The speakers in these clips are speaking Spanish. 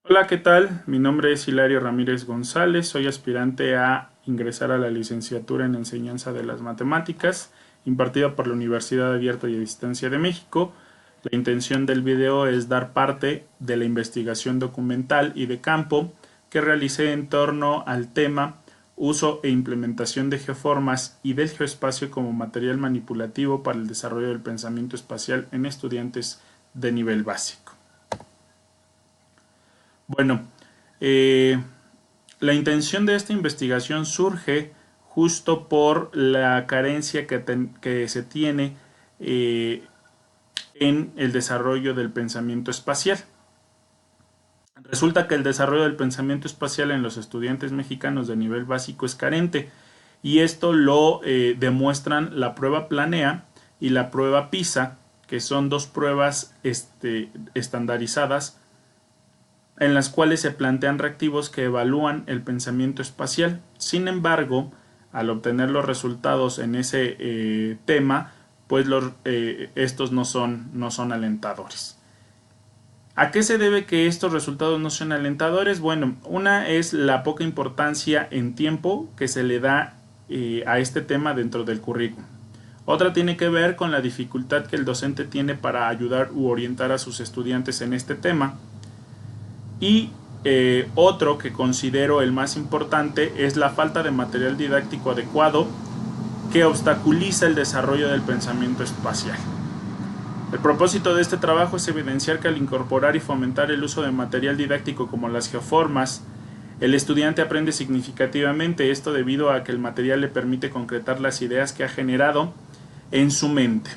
Hola, ¿qué tal? Mi nombre es Hilario Ramírez González, soy aspirante a ingresar a la licenciatura en enseñanza de las matemáticas impartida por la Universidad Abierta y a Distancia de México. La intención del video es dar parte de la investigación documental y de campo que realicé en torno al tema uso e implementación de geoformas y del geoespacio como material manipulativo para el desarrollo del pensamiento espacial en estudiantes de nivel básico. Bueno, eh, la intención de esta investigación surge justo por la carencia que se tiene eh, en el desarrollo del pensamiento espacial. Resulta que el desarrollo del pensamiento espacial en los estudiantes mexicanos de nivel básico es carente y esto lo demuestran la prueba Planea y la prueba PISA, que son dos pruebas estandarizadas en las cuales se plantean reactivos que evalúan el pensamiento espacial. Sin embargo, al obtener los resultados en ese tema, pues estos no son alentadores. ¿A qué se debe que estos resultados no sean alentadores? Bueno, una es la poca importancia en tiempo que se le da a este tema dentro del currículum. Otra tiene que ver con la dificultad que el docente tiene para ayudar u orientar a sus estudiantes en este tema. Y otro que considero el más importante es la falta de material didáctico adecuado que obstaculiza el desarrollo del pensamiento espacial. El propósito de este trabajo es evidenciar que al incorporar y fomentar el uso de material didáctico como las geoformas, el estudiante aprende significativamente, esto debido a que el material le permite concretar las ideas que ha generado en su mente.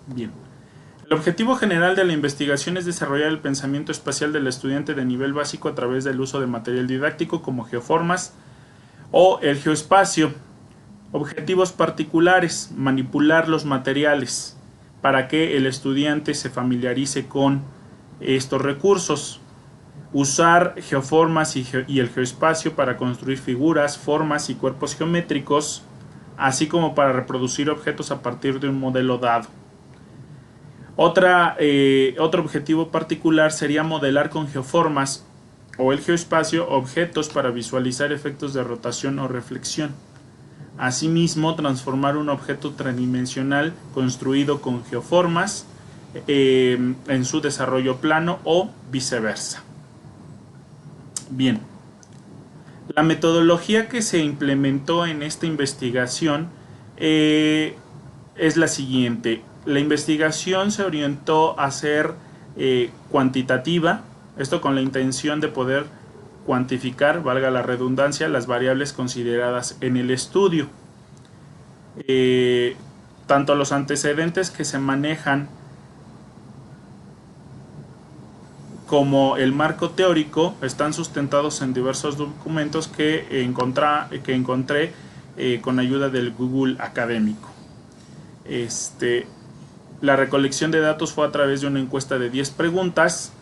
Bien. El objetivo general de la investigación es desarrollar el pensamiento espacial del estudiante de nivel básico a través del uso de material didáctico como geoformas o el geoespacio. Objetivos particulares: manipular los materiales para que el estudiante se familiarice con estos recursos. Usar geoformas y el geoespacio para construir figuras, formas y cuerpos geométricos, así como para reproducir objetos a partir de un modelo dado. Otro objetivo particular sería modelar con geoformas o el geoespacio objetos para visualizar efectos de rotación o reflexión. Asimismo, transformar un objeto tridimensional construido con geoformas en su desarrollo plano o viceversa. Bien, la metodología que se implementó en esta investigación es la siguiente. La investigación se orientó a ser cuantitativa, esto con la intención de poder cuantificar, valga la redundancia, las variables consideradas en el estudio. Tanto los antecedentes que se manejan como el marco teórico están sustentados en diversos documentos que encontré con ayuda del Google académico. La recolección de datos fue a través de una encuesta de 10 preguntas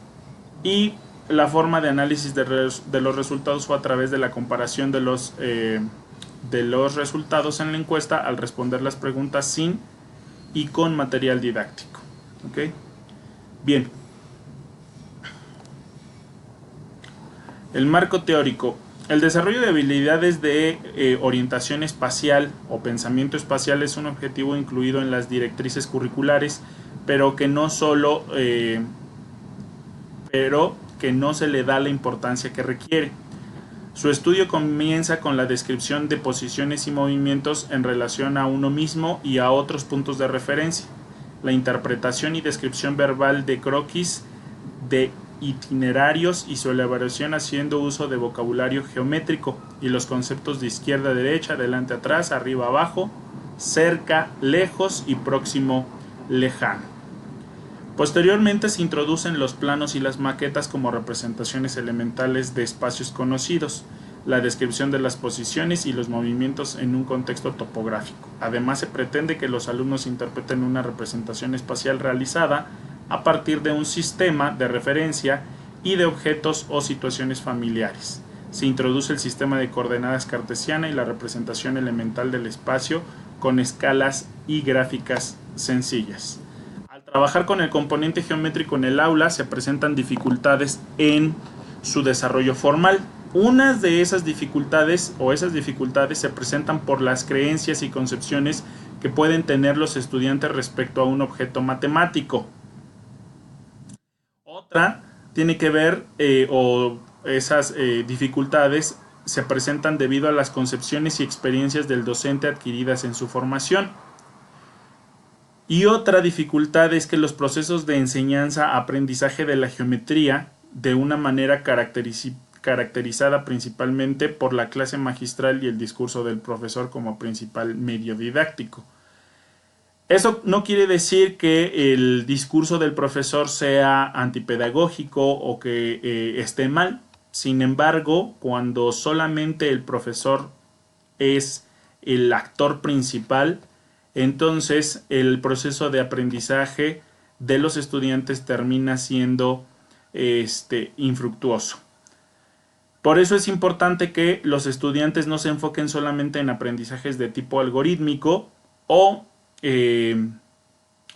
y la forma de análisis de los resultados fue a través de la comparación de los resultados en la encuesta al responder las preguntas sin y con material didáctico. ¿Okay? Bien. El marco teórico. El desarrollo de habilidades de orientación espacial o pensamiento espacial es un objetivo incluido en las directrices curriculares, pero que no se le da la importancia que requiere. Su estudio comienza con la descripción de posiciones y movimientos en relación a uno mismo y a otros puntos de referencia, la interpretación y descripción verbal de croquis, de itinerarios y su elaboración haciendo uso de vocabulario geométrico y los conceptos de izquierda a derecha, adelante a atrás, arriba a abajo, cerca, lejos y próximo, lejano. Posteriormente se introducen los planos y las maquetas como representaciones elementales de espacios conocidos, la descripción de las posiciones y los movimientos en un contexto topográfico. Además, se pretende que los alumnos interpreten una representación espacial realizada a partir de un sistema de referencia y de objetos o situaciones familiares. Se introduce el sistema de coordenadas cartesiana y la representación elemental del espacio con escalas y gráficas sencillas. trabajar con el componente geométrico en el aula se presentan dificultades en su desarrollo formal. Unas de esas dificultades se presentan por las creencias y concepciones que pueden tener los estudiantes respecto a un objeto matemático. Otra tiene que ver, esas dificultades se presentan debido a las concepciones y experiencias del docente adquiridas en su formación. Y otra dificultad es que los procesos de enseñanza-aprendizaje de la geometría, de una manera caracterizada principalmente por la clase magistral y el discurso del profesor como principal medio didáctico. Eso no quiere decir que el discurso del profesor sea antipedagógico o que esté mal. Sin embargo, cuando solamente el profesor es el actor principal, entonces el proceso de aprendizaje de los estudiantes termina siendo infructuoso. Por eso es importante que los estudiantes no se enfoquen solamente en aprendizajes de tipo algorítmico o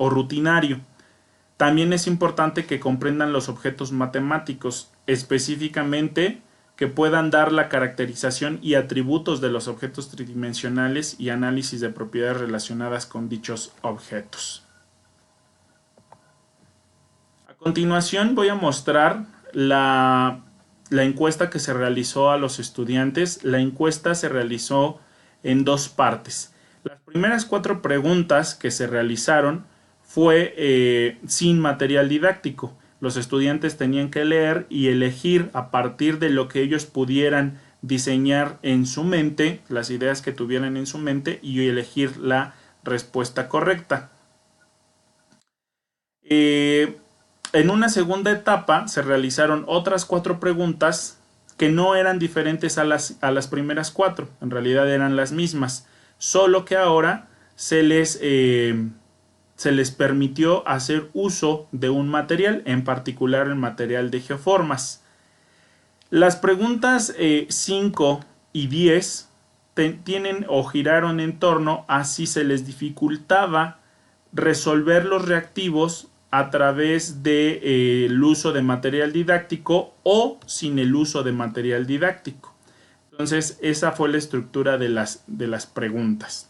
rutinario. También es importante que comprendan los objetos matemáticos, específicamente que puedan dar la caracterización y atributos de los objetos tridimensionales y análisis de propiedades relacionadas con dichos objetos. A continuación voy a mostrar la encuesta que se realizó a los estudiantes. La encuesta se realizó en dos partes. Las primeras 4 preguntas que se realizaron fue sin material didáctico. Los estudiantes tenían que leer y elegir a partir de lo que ellos pudieran diseñar en su mente, las ideas que tuvieran en su mente, y elegir la respuesta correcta. En una segunda etapa se realizaron otras 4 preguntas que no eran diferentes a las primeras 4, en realidad eran las mismas, solo que ahora se les permitió hacer uso de un material, en particular el material de geoformas. Las preguntas 5 y 10 tienen o giraron en torno a si se les dificultaba resolver los reactivos a través del uso de material didáctico o sin el uso de material didáctico. Entonces, esa fue la estructura de las preguntas.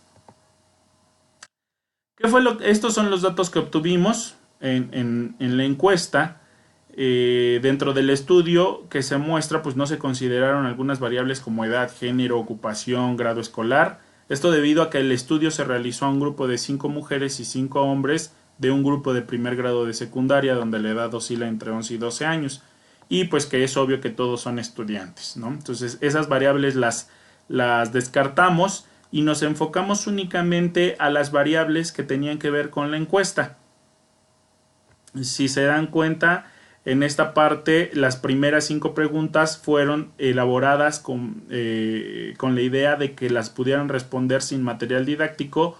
Estos son los datos que obtuvimos en la encuesta. Dentro del estudio que se muestra, pues no se consideraron algunas variables como edad, género, ocupación, grado escolar. Esto debido a que el estudio se realizó a un grupo de 5 mujeres y 5 hombres de un grupo de primer grado de secundaria, donde la edad oscila entre 11 y 12 años. Y pues que es obvio que todos son estudiantes, ¿no? Entonces esas variables las descartamos y nos enfocamos únicamente a las variables que tenían que ver con la encuesta. Si se dan cuenta, en esta parte las primeras 5 preguntas fueron elaboradas con la idea de que las pudieran responder sin material didáctico,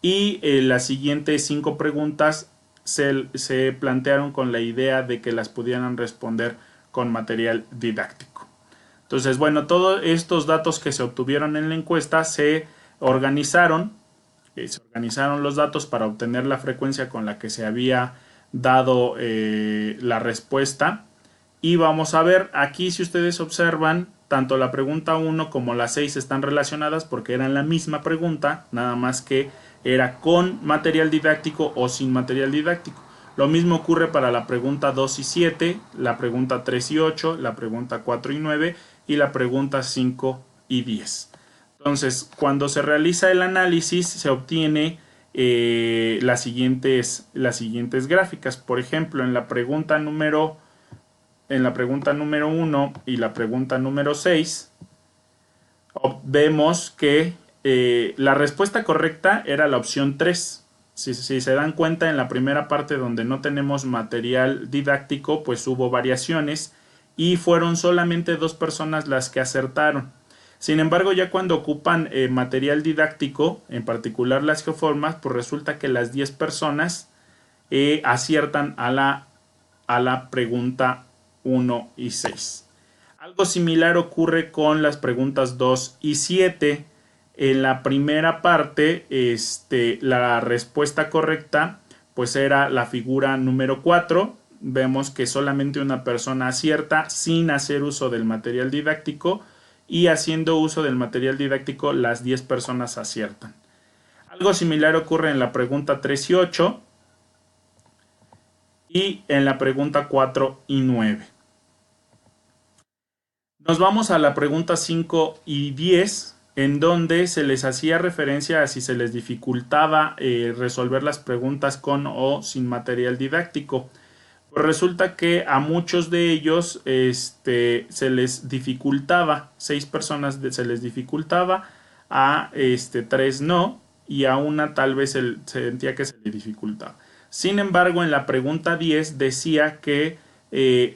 y las siguientes 5 preguntas se plantearon con la idea de que las pudieran responder con material didáctico. Entonces, bueno, todos estos datos que se obtuvieron en la encuesta se organizaron los datos para obtener la frecuencia con la que se había dado la respuesta. Y vamos a ver aquí, si ustedes observan, tanto la pregunta 1 como la 6 están relacionadas porque eran la misma pregunta, nada más que era con material didáctico o sin material didáctico. Lo mismo ocurre para la pregunta 2 y 7, la pregunta 3 y 8, la pregunta 4 y 9 y la pregunta 5 y 10. Entonces, cuando se realiza el análisis, se obtiene las siguientes gráficas. Por ejemplo, en la pregunta número 1 y la pregunta número 6, vemos que la respuesta correcta era la opción 3. Si se dan cuenta, en la primera parte donde no tenemos material didáctico, pues hubo variaciones y fueron solamente 2 personas las que acertaron. Sin embargo, ya cuando ocupan material didáctico, en particular las geoformas, pues resulta que las 10 personas aciertan a la pregunta 1 y 6. Algo similar ocurre con las preguntas 2 y 7. En la primera parte, la respuesta correcta pues era la figura número 4. Vemos que solamente una persona acierta sin hacer uso del material didáctico, y haciendo uso del material didáctico las 10 personas aciertan. Algo similar ocurre en la pregunta 3 y 8 y en la pregunta 4 y 9. Nos vamos a la pregunta 5 y 10, en donde se les hacía referencia a si se les dificultaba resolver las preguntas con o sin material didáctico. Pues resulta que a muchos de ellos se les dificultaba, 6 personas se les dificultaba, a 3 no, y a una tal vez se sentía que se le dificultaba. Sin embargo, en la pregunta 10 decía que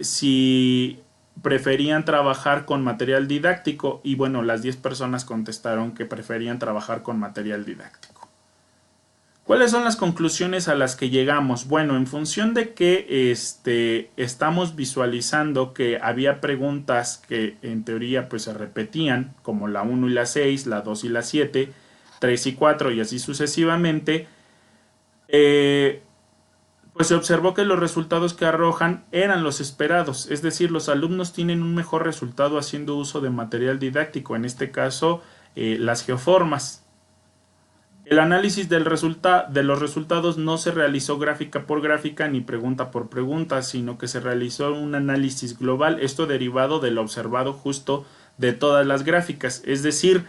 si preferían trabajar con material didáctico, y bueno, las 10 personas contestaron que preferían trabajar con material didáctico. ¿Cuáles son las conclusiones a las que llegamos? Bueno, en función de que estamos visualizando que había preguntas que en teoría pues se repetían, como la 1 y la 6, la 2 y la 7, 3 y 4 y así sucesivamente, pues se observó que los resultados que arrojan eran los esperados, es decir, los alumnos tienen un mejor resultado haciendo uso de material didáctico, en este caso las geoformas. El análisis de los resultados no se realizó gráfica por gráfica ni pregunta por pregunta, sino que se realizó un análisis global, esto derivado del observado justo de todas las gráficas, es decir,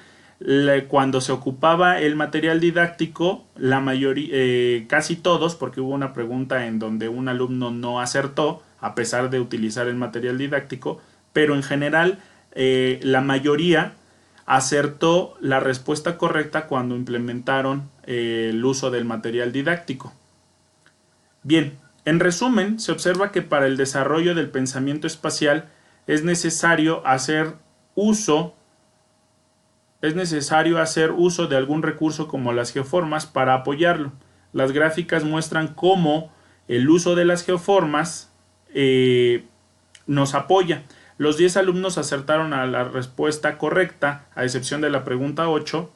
cuando se ocupaba el material didáctico, la mayoría, casi todos, porque hubo una pregunta en donde un alumno no acertó a pesar de utilizar el material didáctico, pero en general la mayoría acertó la respuesta correcta cuando implementaron el uso del material didáctico. Bien, en resumen, se observa que para el desarrollo del pensamiento espacial es necesario hacer uso de algún recurso como las geoformas para apoyarlo. Las gráficas muestran cómo el uso de las geoformas nos apoya. Los 10 alumnos acertaron a la respuesta correcta, a excepción de la pregunta 8.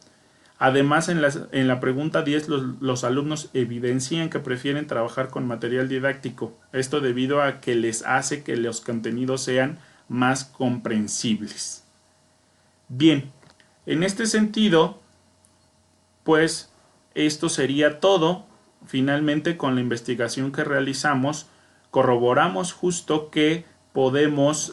Además, en la pregunta 10 los alumnos evidencian que prefieren trabajar con material didáctico. Esto debido a que les hace que los contenidos sean más comprensibles. Bien, en este sentido, pues esto sería todo. Finalmente, con la investigación que realizamos, corroboramos justo que podemos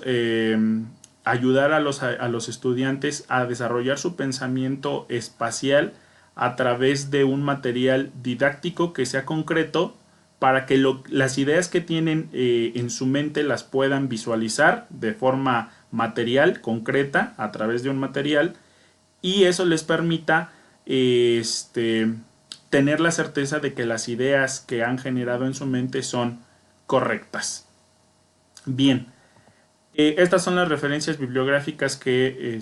ayudar a los estudiantes a desarrollar su pensamiento espacial a través de un material didáctico que sea concreto para que las ideas que tienen en su mente las puedan visualizar de forma material, concreta, a través de un material, y eso les permita tener la certeza de que las ideas que han generado en su mente son correctas. Bien, estas son las referencias bibliográficas que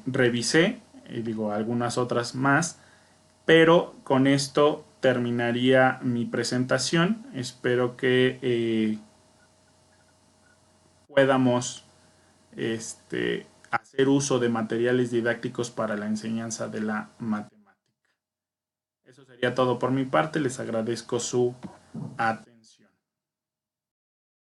revisé, digo algunas otras más, pero con esto terminaría mi presentación. Espero que podamos hacer uso de materiales didácticos para la enseñanza de la matemática. Eso sería todo por mi parte, les agradezco su atención.